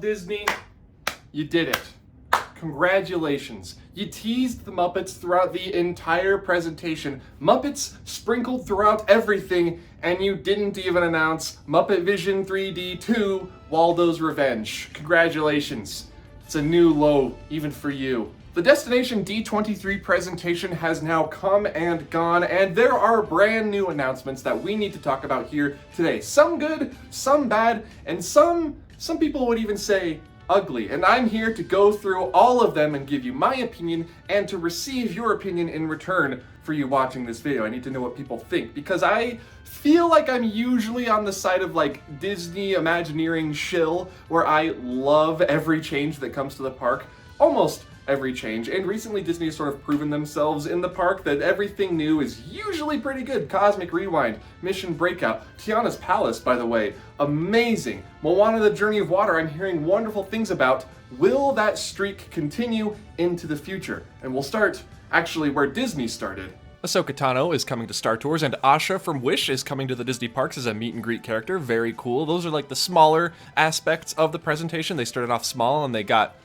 Walt Disney, you did it. Congratulations. You teased the Muppets throughout the entire presentation. Muppets sprinkled throughout everything, and you didn't even announce Muppet Vision 3D 2, Waldo's Revenge. Congratulations. It's a new low, even for you. The Destination D23 presentation has now come and gone, and there are brand new announcements that we need to talk about here today. Some good, some bad, and some people would even say ugly. And I'm here to go through all of them and give you my opinion and to receive your opinion in return for you watching this video. I need to know what people think because I feel like I'm usually on the side of like Disney Imagineering shill where I love every change that comes to the park. Almost every change, and recently Disney has sort of proven themselves in the park that everything new is usually pretty good. Cosmic Rewind, Mission Breakout, Tiana's Palace, by the way, amazing. Moana the Journey of Water, I'm hearing wonderful things about. Will that streak continue into the future? And we'll start actually where Disney started. Ahsoka Tano is coming to Star Tours, and Asha from Wish is coming to the Disney parks as a meet and greet character. Very cool. Those are like the smaller aspects of the presentation. They started off small and they got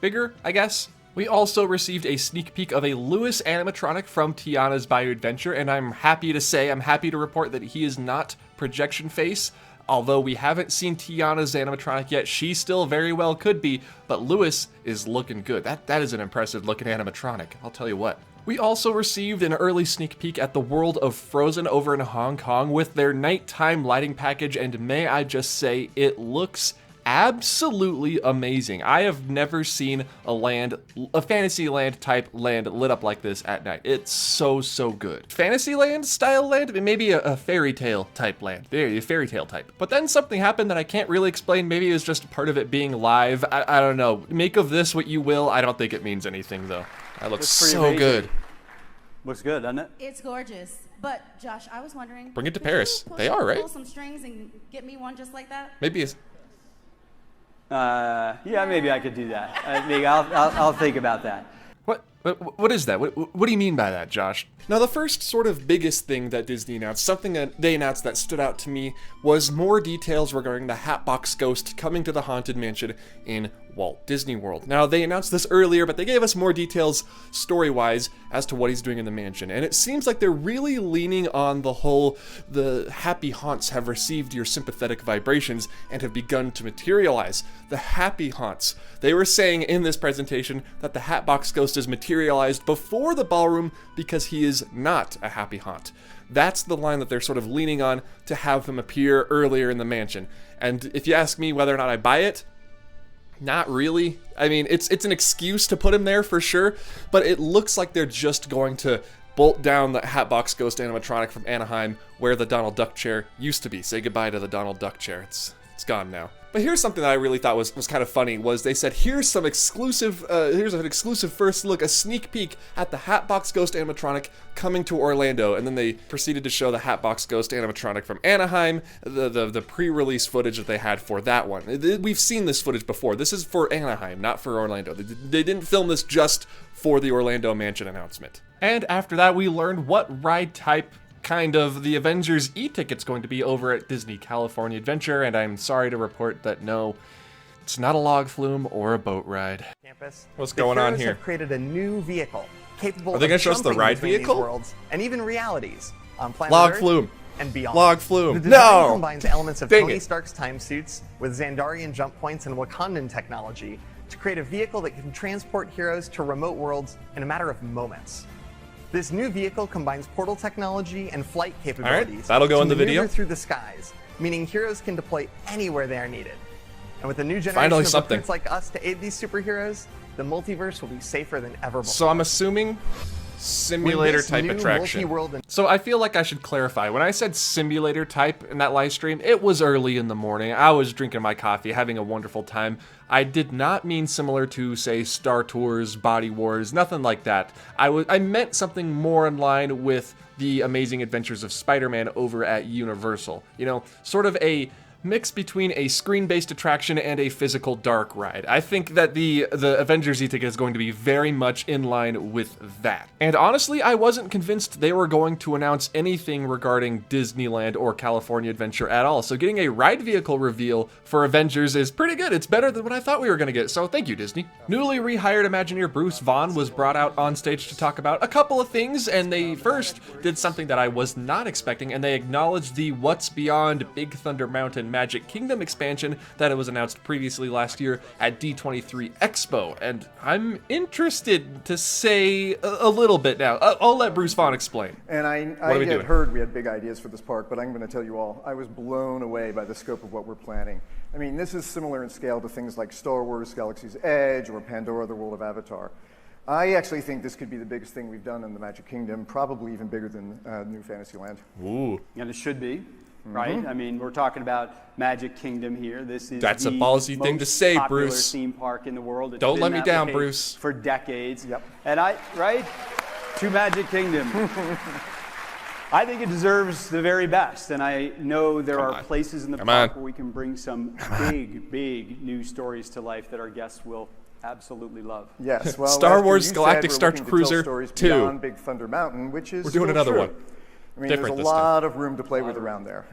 bigger, I guess. We also received a sneak peek of a Lewis animatronic from Tiana's Bayou Adventure, and I'm happy to report that he is not projection face. Although we haven't seen Tiana's animatronic yet, she still very well could be, but Lewis is looking good. That is an impressive looking animatronic, I'll tell you what. We also received an early sneak peek at the world of Frozen over in Hong Kong with their nighttime lighting package, and may I just say, it looks absolutely amazing. I have never seen a Fantasyland type land lit up like this at night. It's so good. Fantasyland style land? Maybe a fairy tale type land. There, a fairy tale type. But then something happened that I can't really explain. Maybe it was just part of it being live. I don't know. Make of this what you will. I don't think it means anything though. That looks so amazing. Good. Looks good, doesn't it? It's gorgeous. But Josh, I was wondering. Bring it to Paris. They are, right? Pull some strings and get me one just like that. Maybe it's. Yeah, maybe I could do that. Maybe I'll think about that. What is that? What do you mean by that, Josh? Now, the first sort of biggest thing that Disney announced, something that they announced that stood out to me, was more details regarding the Hatbox Ghost coming to the Haunted Mansion in Walt Disney World. Now, they announced this earlier, but they gave us more details story-wise as to what he's doing in the mansion. And it seems like they're really leaning on the happy haunts have received your sympathetic vibrations and have begun to materialize. The happy haunts. They were saying in this presentation that the Hatbox Ghost is materialized before the ballroom because he is not a happy haunt. That's the line that they're sort of leaning on to have him appear earlier in the mansion. And if you ask me whether or not I buy it, not really. I mean, it's an excuse to put him there for sure, but it looks like they're just going to bolt down the Hatbox Ghost animatronic from Anaheim where the Donald Duck chair used to be. Say goodbye to the Donald Duck chair. It's gone now. But here's something that I really thought was kind of funny, was they said, here's an exclusive first look, a sneak peek at the Hatbox Ghost animatronic coming to Orlando. And then they proceeded to show the Hatbox Ghost animatronic from Anaheim, the pre-release footage that they had for that one. We've seen this footage before. This is for Anaheim, not for Orlando. They didn't film this just for the Orlando Mansion announcement. And after that, we learned what ride type kind of the Avengers e-ticket's going to be over at Disney California Adventure, and I'm sorry to report that no, it's not a log flume or a boat ride. Campus. What's going on here? Have created a new vehicle capable Are they going to show us the ride vehicle? Worlds and even realities on planet Log Earth flume. And beyond. Log flume. The design No. combines elements of Dang Tony it. Stark's time suits with Xandarian jump points and Wakandan technology to create a vehicle that can transport heroes to remote worlds in a matter of moments. This new vehicle combines portal technology and flight capabilities. All right, that'll go in the video. Through the skies, meaning heroes can deploy anywhere they are needed. And with a new generation Finally of something. recruits like us to aid these superheroes, the multiverse will be safer than ever before. So I'm assuming simulator type attraction. So I feel like I should clarify. When I said simulator type in that live stream, it was early in the morning. I was drinking my coffee, having a wonderful time. I did not mean similar to, say, Star Tours, Body Wars, nothing like that. I meant something more in line with the Amazing Adventures of Spider-Man over at Universal. You know, sort of a mix between a screen-based attraction and a physical dark ride. I think that the Avengers e-ticket is going to be very much in line with that. And honestly, I wasn't convinced they were going to announce anything regarding Disneyland or California Adventure at all. So getting a ride vehicle reveal for Avengers is pretty good. It's better than what I thought we were going to get, so thank you, Disney. Newly rehired Imagineer Bruce Vaughn was brought out on stage to talk about a couple of things, and they first did something that I was not expecting, and they acknowledged the What's Beyond Big Thunder Mountain Magic Kingdom expansion that it was announced previously last year at D23 Expo, and I'm interested to say a little bit now. I'll let Bruce Vaughn explain. And I had heard we had big ideas for this park, but I'm going to tell you all, I was blown away by the scope of what we're planning. I mean, this is similar in scale to things like Star Wars, Galaxy's Edge, or Pandora, the World of Avatar. I actually think this could be the biggest thing we've done in the Magic Kingdom, probably even bigger than New Fantasyland. Ooh. And it should be, right? I mean, we're talking about Magic Kingdom here. This is That's a ballsy thing to say, Bruce. Theme park in the world. It's Don't let me down, way Bruce. For decades. Yep. And to Magic Kingdom. I think it deserves the very best, and I know there are places in the park where we can bring some big new stories to life that our guests will absolutely love. Yes, well, Star Wars Galactic Star Cruiser 2. Beyond Big Thunder Mountain, which is we're doing another true. one. I mean, there's a lot of room to play with around there.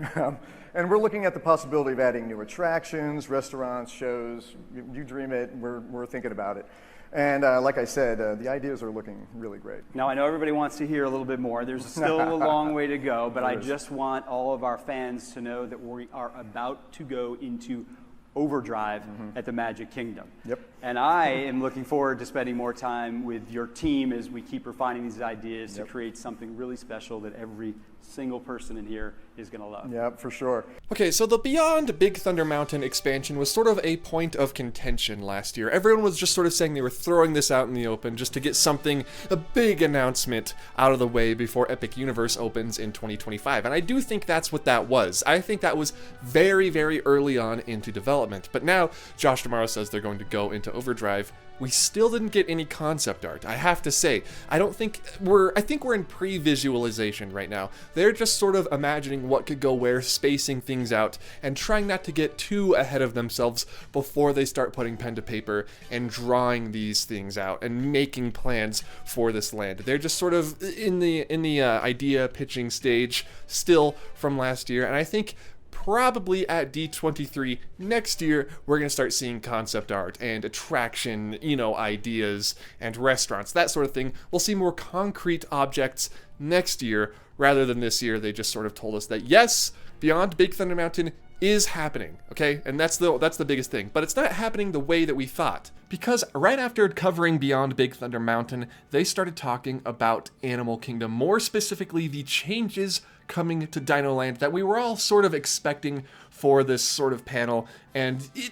And we're looking at the possibility of adding new attractions, restaurants, shows. You dream it, we're thinking about it. And like I said, the ideas are looking really great. Now, I know everybody wants to hear a little bit more. There's still a long way to go, but I just want all of our fans to know that we are about to go into overdrive at the Magic Kingdom. Yep. And I am looking forward to spending more time with your team as we keep refining these ideas to create something really special that every single person in here is going to love. Yeah, for sure. Okay, so the Beyond Big Thunder Mountain expansion was sort of a point of contention last year. Everyone was just sort of saying they were throwing this out in the open just to get something, a big announcement out of the way before Epic Universe opens in 2025. And I do think that's what that was. I think that was very, very early on into development. But now, Josh tomorrow says they're going to go into overdrive. We still didn't get any concept art, I have to say. I think we're in pre-visualization right now. They're just sort of imagining what could go where, spacing things out, and trying not to get too ahead of themselves before they start putting pen to paper and drawing these things out and making plans for this land. They're just sort of in the idea pitching stage still from last year, and I think probably at D23 next year, we're going to start seeing concept art and attraction, ideas and restaurants, that sort of thing. We'll see more concrete objects next year rather than this year. They just sort of told us that, yes, Beyond Big Thunder Mountain is happening, okay? And that's the biggest thing. But it's not happening the way that we thought. Because right after covering Beyond Big Thunder Mountain, they started talking about Animal Kingdom, more specifically the changes coming to Dinoland that we were all sort of expecting for this sort of panel, and it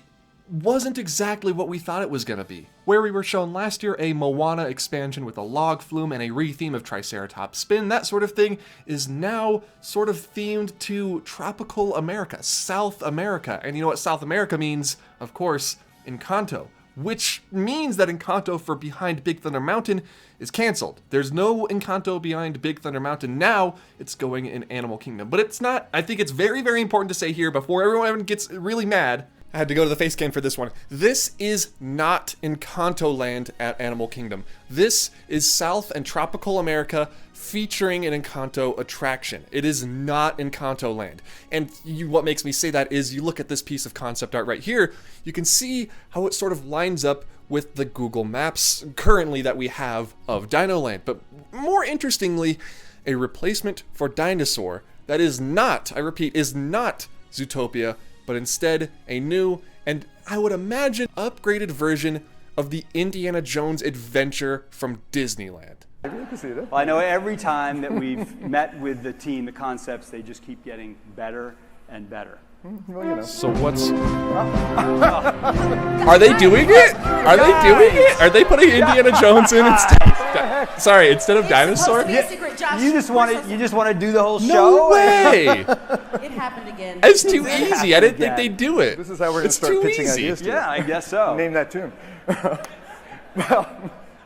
wasn't exactly what we thought it was going to be. Where we were shown last year a Moana expansion with a log flume and a re-theme of Triceratops Spin, that sort of thing, is now sort of themed to tropical America, South America. And you know what South America means? Of course, Encanto. Which means that Encanto for Behind Big Thunder Mountain is canceled. There's no Encanto Behind Big Thunder Mountain now. It's going in Animal Kingdom. But it's not, I think it's very, very important to say here before everyone gets really mad. I had to go to the face cam for this one. This is not Encanto Land at Animal Kingdom. This is South and Tropical America featuring an Encanto attraction. It is not Encanto Land. And what makes me say that is you look at this piece of concept art right here, you can see how it sort of lines up with the Google Maps currently that we have of Dino Land. But more interestingly, a replacement for Dinosaur that is not, I repeat, is not Zootopia, but instead a new, and I would imagine, upgraded version of the Indiana Jones adventure from Disneyland. Maybe you can see it. Well, I know every time that we've met with the team, the concepts, they just keep getting better and better. Well, So what's... Are they doing it? Are they doing it? Are they putting Indiana Jones in instead? Sorry, instead of Dinosaur? It's supposed to be a secret, Josh. You just want to do the whole show? No way! It happened again. It's too easy. I didn't think they'd do it. This is how we're going to start too pitching easy. ideas to Yeah, I guess so. Name that tune.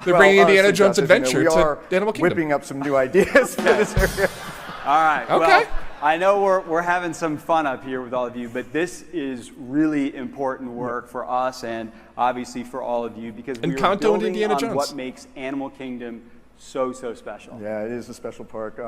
They're bringing Indiana honestly, Jones Josh, as you know, Adventure we to are Animal Kingdom. whipping up some new ideas for this area. All right. Okay. Well, I know we're having some fun up here with all of you, but this is really important work for us and obviously for all of you because we are building Indiana on Jones. what makes Animal Kingdom so special. Yeah, it is a special park.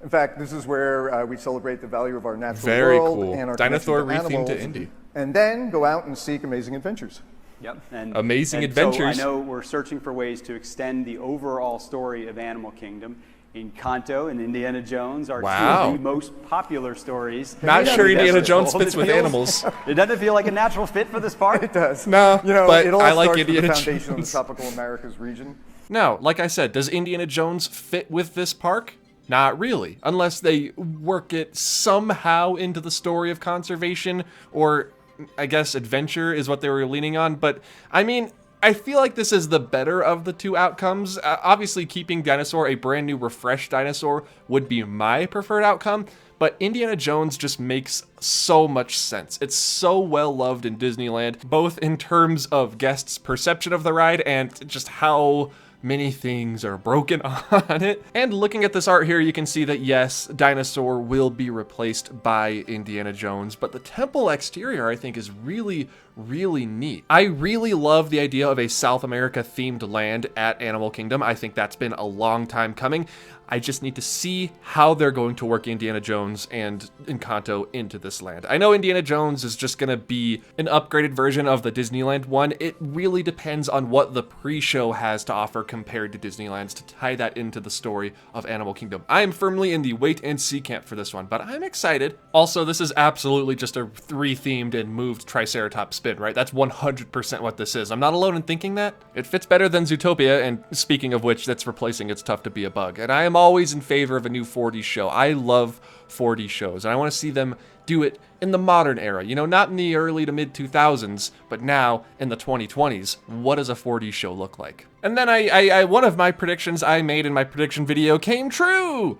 In fact, this is where we celebrate the value of our natural Very world cool. and our Dinosaur connection to rethemed to animals, Indy. and then go out and seek amazing adventures. Yep. And, Amazing and adventures. So I know we're searching for ways to extend the overall story of Animal Kingdom. Encanto and Indiana Jones are two of the most popular stories. Not sure Indiana Jones fits with animals. It doesn't feel like a natural fit for this park. It does. No, you know, but it all I like starts Indiana with the foundation Jones. of the tropical Americas region. No, like I said, does Indiana Jones fit with this park? Not really, unless they work it somehow into the story of conservation, or I guess adventure is what they were leaning on. But I mean, I feel like this is the better of the two outcomes. Obviously, keeping Dinosaur a brand new, refreshed dinosaur would be my preferred outcome, but Indiana Jones just makes so much sense. It's so well loved in Disneyland, both in terms of guests' perception of the ride and just how many things are broken on it. And looking at this art here, you can see that yes, Dinosaur will be replaced by Indiana Jones, but the temple exterior I think is really, really neat. I really love the idea of a South America themed land at Animal Kingdom. I think that's been a long time coming. I just need to see how they're going to work Indiana Jones and Encanto into this land. I know Indiana Jones is just gonna be an upgraded version of the Disneyland one. It really depends on what the pre-show has to offer compared to Disneyland's to tie that into the story of Animal Kingdom. I am firmly in the wait and see camp for this one, but I'm excited. Also, this is absolutely just a re-themed and moved Triceratops spin, right? That's 100% what this is. I'm not alone in thinking that. It fits better than Zootopia, and speaking of which, that's replacing It's Tough to Be a Bug. And I am always in favor of a new 4D show. I love 4D shows, and I want to see them do it in the modern era. You know, not in the early to mid 2000s, but now in the 2020s. What does a 4D show look like? And then I one of my predictions I made in my prediction video came true.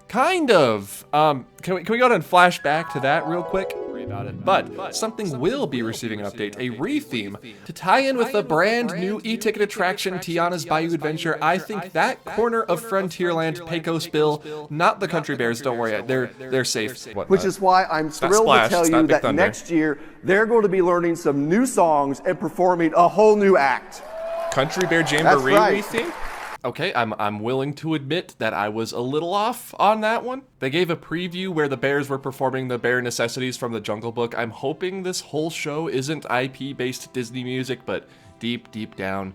Kind of. Can we go ahead and flash back to that real quick? About it. But something will be receiving an update, a re-theme, to tie in with the brand new e-ticket attraction, Tiana's Bayou Adventure. I think that corner of Frontierland, Pecos Bill, not the Country Bears, don't worry, they're safe. Which is why I'm thrilled to tell you that next year they're going to be learning some new songs and performing a whole new act. Country Bear Jamboree re-theme? Okay, I'm willing to admit that I was a little off on that one. They gave a preview where the bears were performing the Bear Necessities from the Jungle Book. I'm hoping this whole show isn't IP-based Disney music, but deep down,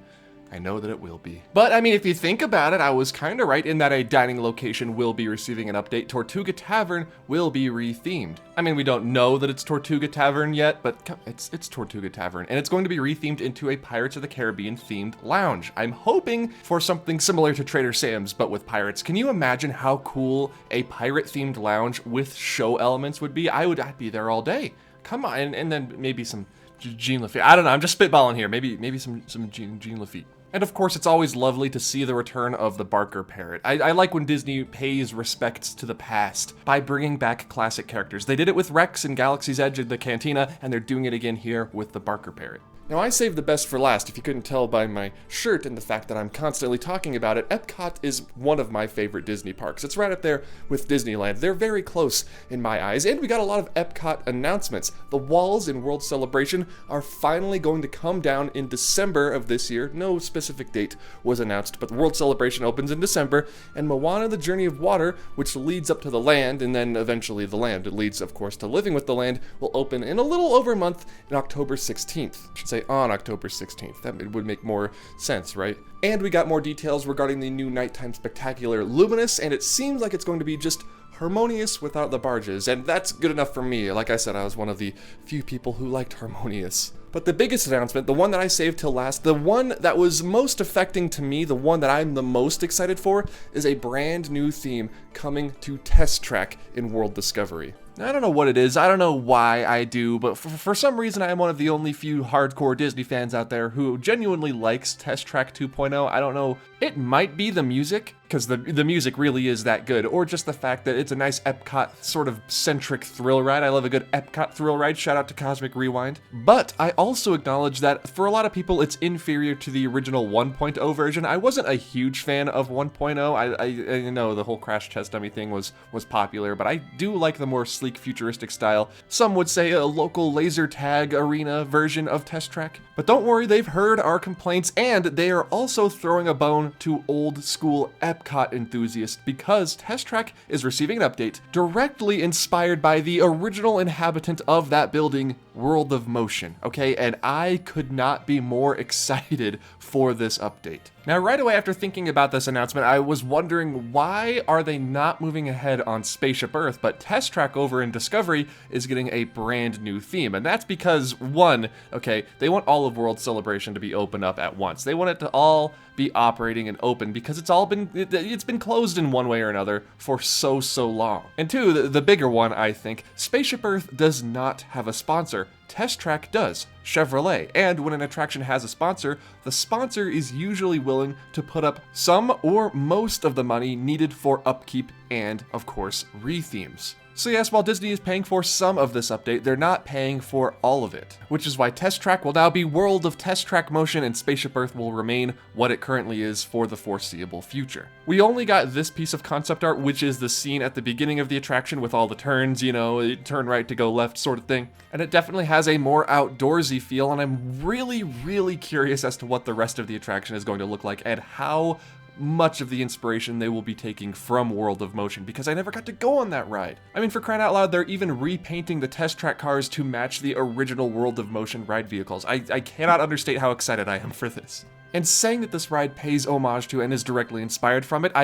I know that it will be. But I mean, if you think about it, I was kind of right in that a dining location will be receiving an update. Tortuga Tavern will be re-themed. I mean, we don't know that it's Tortuga Tavern yet, but it's Tortuga Tavern, and it's going to be re-themed into a Pirates of the Caribbean themed lounge. I'm hoping for something similar to Trader Sam's, but with pirates. Can you imagine how cool a pirate themed lounge with show elements would be? I'd be there all day. Come on, and then maybe some Jean Lafitte. I don't know, I'm just spitballing here. Maybe some Jean Lafitte. And of course, it's always lovely to see the return of the Barker Parrot. I like when Disney pays respects to the past by bringing back classic characters. They did it with Rex in Galaxy's Edge of the Cantina, and they're doing it again here with the Barker Parrot. Now, I saved the best for last. If you couldn't tell by my shirt and the fact that I'm constantly talking about it, Epcot is one of my favorite Disney parks. It's right up there with Disneyland. They're very close in my eyes, and we got a lot of Epcot announcements. The walls in World Celebration are finally going to come down in December of this year. No specific date was announced, but the World Celebration opens in December, and Moana, the Journey of Water, which leads up to the land, and then eventually the land, it leads, of course, to Living with the Land, will open in a little over a month in October 16th. I should say on October 16th. That would make more sense, right? And we got more details regarding the new nighttime spectacular Luminous, and it seems like it's going to be just Harmonious without the barges, and that's good enough for me. Like I said, I was one of the few people who liked Harmonious. But the biggest announcement, the one that I saved till last, the one that was most affecting to me, the one that I'm the most excited for, is a brand new theme coming to Test Track in World Discovery. I don't know what it is, I don't know why I do, but for some reason I am one of the only few hardcore Disney fans out there who genuinely likes Test Track 2.0. I don't know, it might be the music, because the music really is that good, or just the fact that it's a nice Epcot sort of centric thrill ride. I love a good Epcot thrill ride, shout out to Cosmic Rewind. But I also acknowledge that for a lot of people it's inferior to the original 1.0 version. I wasn't a huge fan of 1.0, I know the whole crash test dummy thing was popular, but I do like the more sleek futuristic style. Some would say a local laser tag arena version of Test Track. But don't worry, they've heard our complaints, and they are also throwing a bone to old school Epcot enthusiasts because Test Track is receiving an update directly inspired by the original inhabitant of that building, World of Motion, okay? And I could not be more excited for this update. Now, right away after thinking about this announcement, I was wondering, why are they not moving ahead on Spaceship Earth, but Test Track over in Discovery is getting a brand new theme? And that's because, one, okay, they want all of World Celebration to be open up at once. They want it to all be operating and open because it's been closed in one way or another for so long. And two, the bigger one, I think, Spaceship Earth does not have a sponsor. Test Track does, Chevrolet, and when an attraction has a sponsor, the sponsor is usually willing to put up some or most of the money needed for upkeep and, of course, rethemes. So yes, while Disney is paying for some of this update, they're not paying for all of it, which is why Test Track will now be World of Test Track Motion and Spaceship Earth will remain what it currently is for the foreseeable future. We only got this piece of concept art, which is the scene at the beginning of the attraction with all the turns, you know, turn right to go left sort of thing, and it definitely has a more outdoorsy feel, and I'm really curious as to what the rest of the attraction is going to look like and how much of the inspiration they will be taking from World of Motion, because I never got to go on that ride. I mean, for crying out loud, they're even repainting the Test Track cars to match the original World of Motion ride vehicles. I cannot understate how excited I am for this. And saying that this ride pays homage to and is directly inspired from it,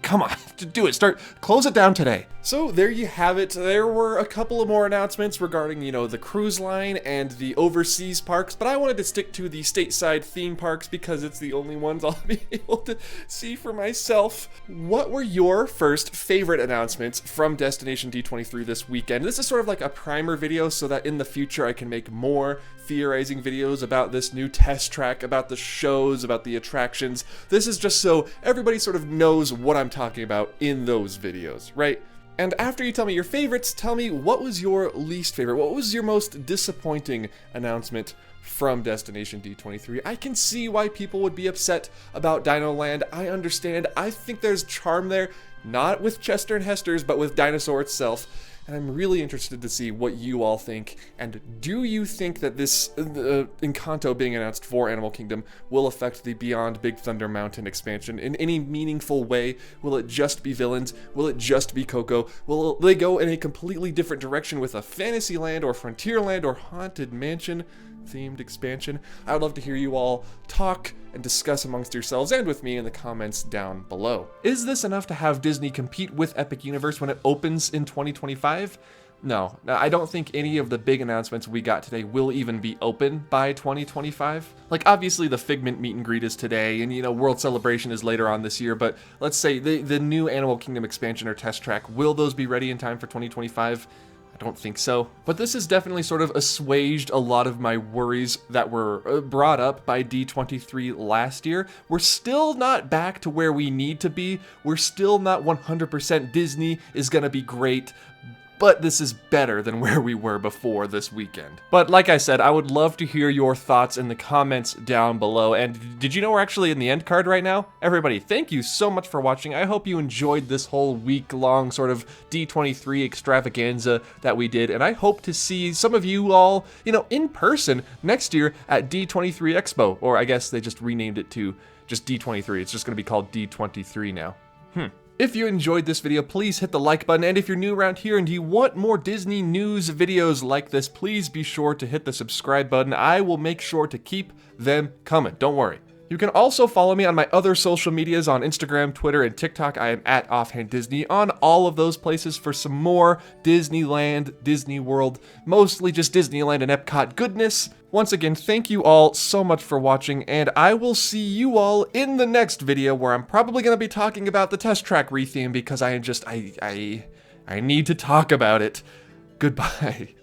come on, do it. Close it down today. So there you have it. There were a couple of more announcements regarding, you know, the cruise line and the overseas parks, but I wanted to stick to the stateside theme parks because it's the only ones I'll be able to see for myself. What were your first favorite announcements from Destination D23 this weekend? This is sort of like a primer video so that in the future I can make more theorizing videos about this new Test Track, about the shows, about the attractions. This is just so everybody sort of knows what I'm talking about in those videos, right? And after you tell me your favorites, tell me what was your least favorite? What was your most disappointing announcement from Destination D23? I can see why people would be upset about Dino Land. I understand. I think there's charm there, not with Chester and Hester's, but with Dinosaur itself. And I'm really interested to see what you all think. And do you think that this Encanto being announced for Animal Kingdom will affect the Beyond Big Thunder Mountain expansion in any meaningful way? Will it just be villains? Will it just be Coco? Will they go in a completely different direction with a Fantasyland or Frontierland or Haunted Mansion themed expansion? I would love to hear you all talk and discuss amongst yourselves and with me in the comments down below. Is this enough to have Disney compete with Epic Universe when it opens in 2025? No, I don't think any of the big announcements we got today will even be open by 2025. Like, obviously the Figment meet and greet is today, and you know, World Celebration is later on this year, but let's say the new Animal Kingdom expansion or Test Track, will those be ready in time for 2025? I don't think so. But this has definitely sort of assuaged a lot of my worries that were brought up by D23 last year. We're still not back to where we need to be. We're still not 100% Disney is gonna be great, but this is better than where we were before this weekend. But like I said, I would love to hear your thoughts in the comments down below. And did you know we're actually in the end card right now? Everybody, thank you so much for watching. I hope you enjoyed this whole week-long sort of D23 extravaganza that we did. And I hope to see some of you all, you know, in person next year at D23 Expo. Or I guess they just renamed it to just D23. It's just gonna be called D23 now. If you enjoyed this video, please hit the like button, and if you're new around here and you want more Disney news videos like this, please be sure to hit the subscribe button. I will make sure to keep them coming, don't worry. You can also follow me on my other social medias on Instagram, Twitter, and TikTok. I am at Offhand Disney on all of those places for some more Disneyland, Disney World, mostly just Disneyland and Epcot goodness. Once again, thank you all so much for watching, and I will see you all in the next video where I'm probably going to be talking about the Test Track retheme because I am just, I need to talk about it. Goodbye.